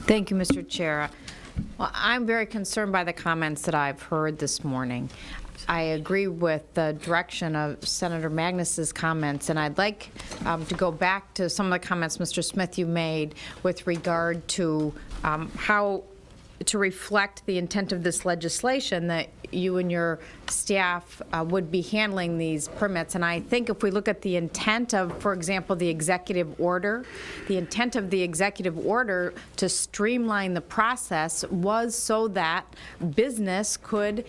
Thank you, Mr. Chair. Well, I'm very concerned by the comments that I've heard this morning. I agree with the direction of Senator Magnus's comments, and I'd like to go back to some of the comments, Mr. Smith, you made with regard to how to reflect the intent of this legislation, that you and your staff would be handling these permits. And I think if we look at the intent of, for example, the executive order, the intent of the executive order to streamline the process was so that business could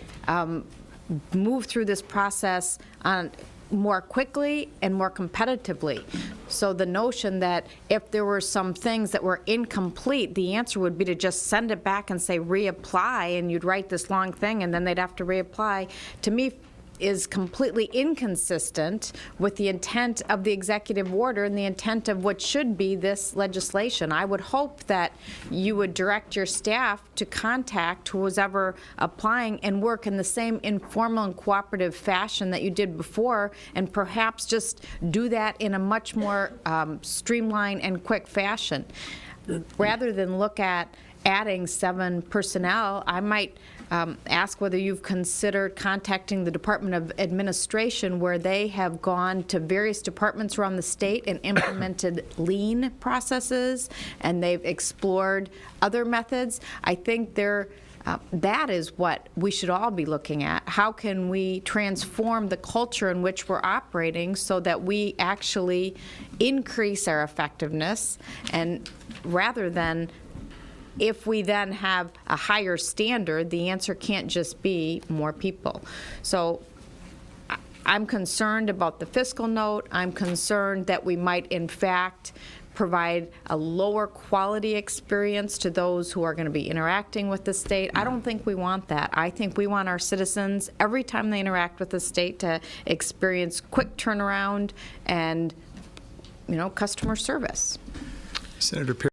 move through this process more quickly and more competitively. So the notion that if there were some things that were incomplete, the answer would be to just send it back and say reapply, and you'd write this long thing and then they'd have to reapply, to me is completely inconsistent with the intent of the executive order and the intent of what should be this legislation. I would hope that you would direct your staff to contact who's ever applying and work in the same informal and cooperative fashion that you did before, and perhaps just do that in a much more streamlined and quick fashion. Rather than look at adding 7 personnel, I might ask whether you've considered contacting the Department of Administration, where they have gone to various departments around the state and implemented lean processes, and they've explored other methods. I think that is what we should all be looking at. How can we transform the culture in which we're operating so that we actually increase our effectiveness, and rather than, if we then have a higher standard, the answer can't just be more people. So I'm concerned about the fiscal note. I'm concerned that we might, in fact, provide a lower quality experience to those who are going to be interacting with the state. I don't think we want that. I think we want our citizens, every time they interact with the state, to experience quick turnaround and, customer service. Senator Perry.